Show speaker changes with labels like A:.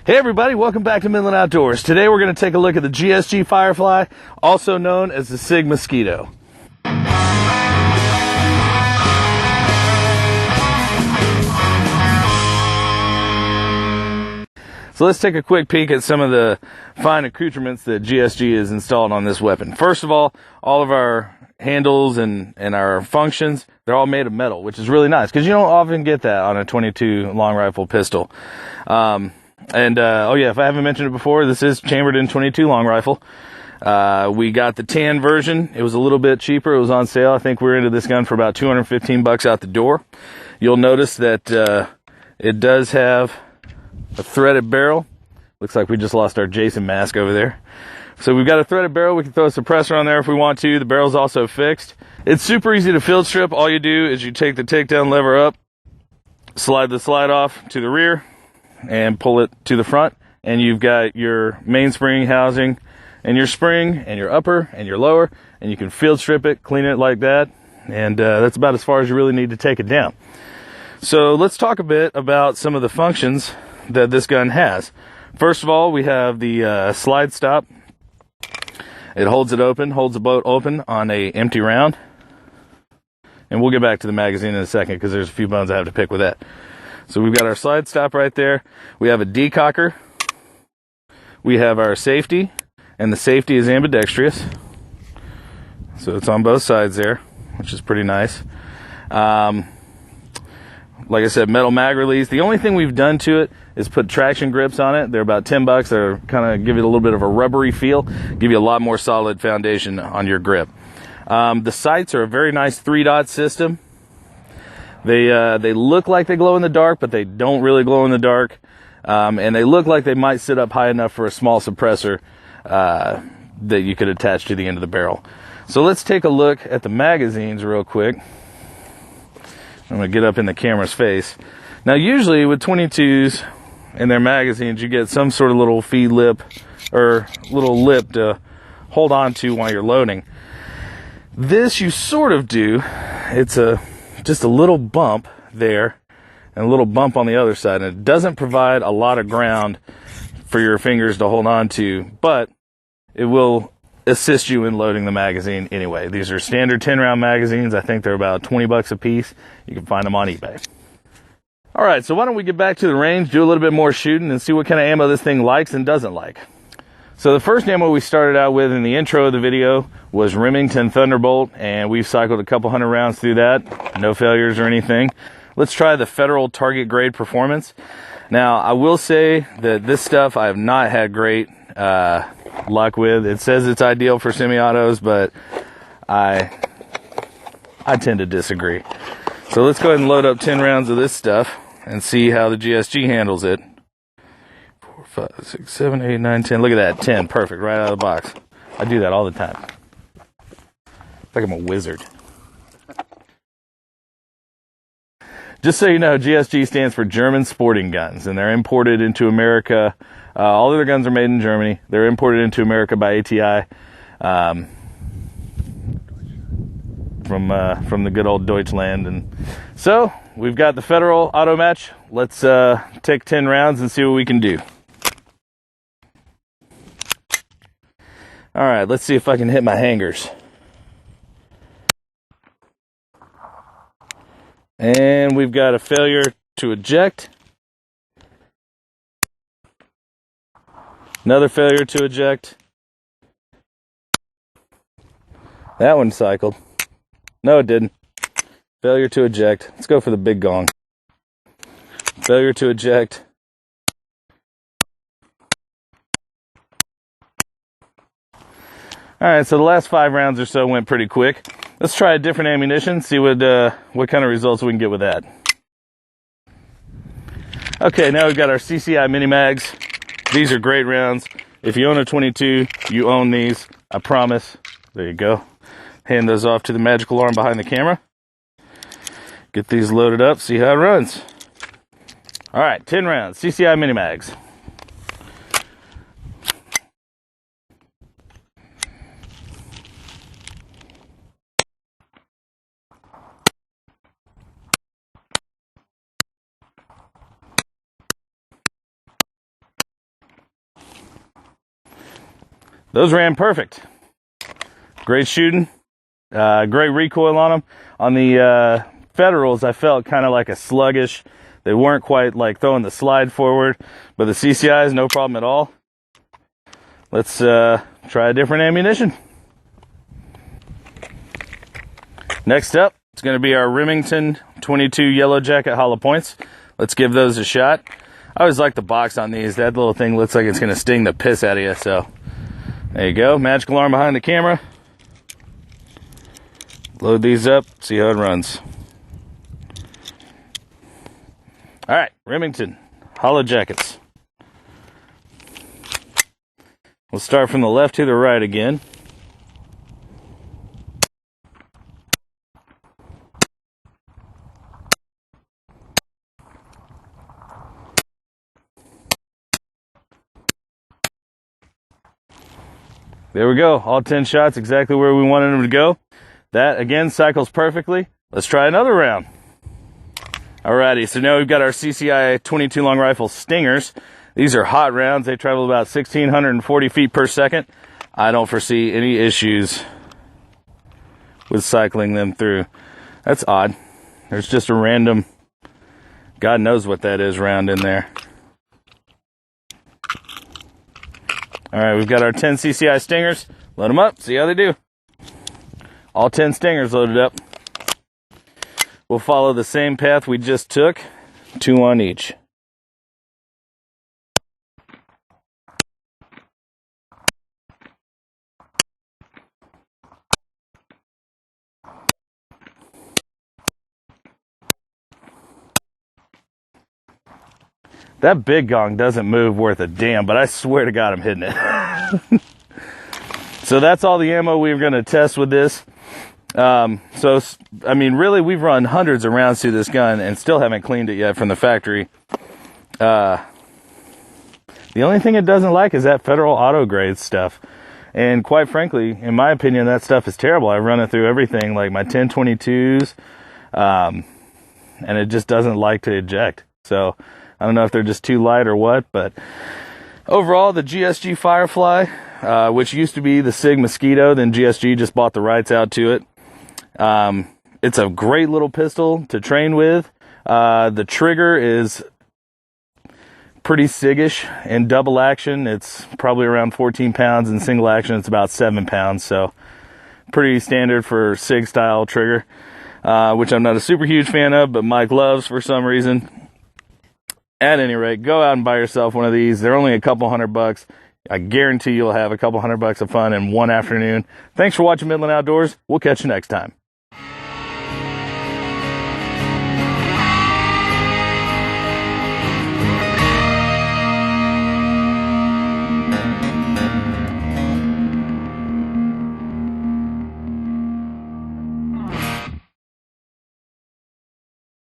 A: Hey everybody, welcome back to Midland Outdoors. Today we're going to take a look at the GSG Firefly, also known as the Sig Mosquito. So let's take a quick peek at some of the fine accoutrements that GSG has installed on this weapon. First of all of our handles and our functions, they're all made of metal, which is really nice because you don't often get that on a 22 long rifle pistol. Oh yeah, if I haven't mentioned it before, this is chambered in 22 long rifle. We got the tan version. It was a little bit cheaper. It was on sale. I think we're into this gun for about 215 bucks out the door. You'll notice that it does have a threaded barrel. Looks like we just lost our Jason mask over there. So we've got a threaded barrel. We can throw a suppressor on there if we want to. The barrel's also fixed. It's super easy to field strip. All you do is you take the takedown lever up, slide the slide off to the rear, and pull it to the front, and you've got your mainspring housing and your spring and your upper and your lower, and you can field strip it, clean it like that, and that's about as far as you really need to take it down. So let's talk a bit about some of the functions that this gun has. First of all, we have the slide stop. It holds it open, holds the boat open on a empty round, and we'll get back to the magazine in a second because there's a few bones I have to pick with that. So we've got our slide stop right there. We have a decocker. We have our safety, and the safety is ambidextrous. So it's on both sides there, which is pretty nice. Like I said, metal mag release. The only thing we've done to it is put traction grips on it. They're about 10 bucks. They're kind of give it a little bit of a rubbery feel, give you a lot more solid foundation on your grip. The sights are a very nice 3-dot system. They look like they glow in the dark, but they don't really glow in the dark. And they look like they might sit up high enough for a small suppressor that you could attach to the end of the barrel. So let's take a look at the magazines real quick. I'm going to get up in the camera's face. Now, usually with 22s and their magazines, you get some sort of little feed lip or little lip to hold on to while you're loading. This you sort of do. It's just a little bump there and a little bump on the other side, and it doesn't provide a lot of ground for your fingers to hold on to, but it will assist you in loading the magazine anyway. These are standard 10-round magazines. I think they're about 20 bucks a piece. You can find them on eBay. All right, so why don't we get back to the range, do a little bit more shooting, and see what kind of ammo this thing likes and doesn't like. So the first ammo we started out with in the intro of the video was Remington Thunderbolt, and we've cycled a couple hundred rounds through that. No failures or anything. Let's try the Federal Target Grade Performance. Now, I will say that this stuff I have not had great luck with. It says it's ideal for semi-autos, but I tend to disagree. So let's go ahead and load up 10 rounds of this stuff and see how the GSG handles it. 4, 5, 6, 7, 8, 9, 10. Look at that, 10. Perfect, right out of the box. I do that all the time. It's like I'm a wizard. Just so you know, GSG stands for German Sporting Guns, and they're imported into America. All of their guns are made in Germany. They're imported into America by ATI from the good old Deutschland. And so we've got the Federal Auto Match. Let's take 10 rounds and see what we can do. All right, let's see if I can hit my hangers. And we've got a failure to eject. Another failure to eject. That one cycled. No, it didn't. Failure to eject. Let's go for the big gong. Failure to eject. All right, so the last 5 rounds or so went pretty quick. Let's try a different ammunition, see what kind of results we can get with that. Okay, now we've got our CCI mini mags. These are great rounds. If you own a 22, you own these. I promise. There you go. Hand those off to the magical arm behind the camera. Get these loaded up, see how it runs. All right, 10 rounds, CCI mini mags. Those ran perfect. Great shooting. Great recoil on them. On the Federals, I felt kind of like a sluggish. They weren't quite like throwing the slide forward, but the CCIs, no problem at all. Let's try a different ammunition. Next up, it's going to be our Remington 22 Yellow Jacket hollow points. Let's give those a shot. I always like the box on these. That little thing looks like it's going to sting the piss out of you. So there you go. Magic alarm behind the camera. Load these up, see how it runs. All right, Remington hollow jackets. We'll start from the left to the right again. There we go, all 10 shots exactly where we wanted them to go. That, again, cycles perfectly. Let's try another round. Alrighty, so now we've got our CCI 22 long rifle Stingers. These are hot rounds. They travel about 1,640 feet per second. I don't foresee any issues with cycling them through. That's odd. There's just a random, God knows what that is, round in there. All right, we've got our 10 CCI Stingers. Load them up, see how they do. All 10 Stingers loaded up. We'll follow the same path we just took, 2 on each. That big gong doesn't move worth a damn, but I swear to God I'm hitting it. So that's all the ammo we're going to test with this. So, I mean, really, we've run hundreds of rounds through this gun and still haven't cleaned it yet from the factory. The only thing it doesn't like is that Federal auto grade stuff. And quite frankly, in my opinion, that stuff is terrible. I run it through everything, like my 1022s, and it just doesn't like to eject. So I don't know if they're just too light or what, but overall, the GSG Firefly, which used to be the SIG Mosquito, then GSG just bought the rights out to it. It's a great little pistol to train with. The trigger is pretty SIG-ish. In double action, it's probably around 14 pounds. In single action, it's about 7 pounds. So pretty standard for SIG style trigger, which I'm not a super huge fan of, but Mike loves for some reason. At any rate, go out and buy yourself one of these. They're only a couple $100. I guarantee you'll have a couple $100 of fun in one afternoon. Thanks for watching Midland Outdoors. We'll catch you next time.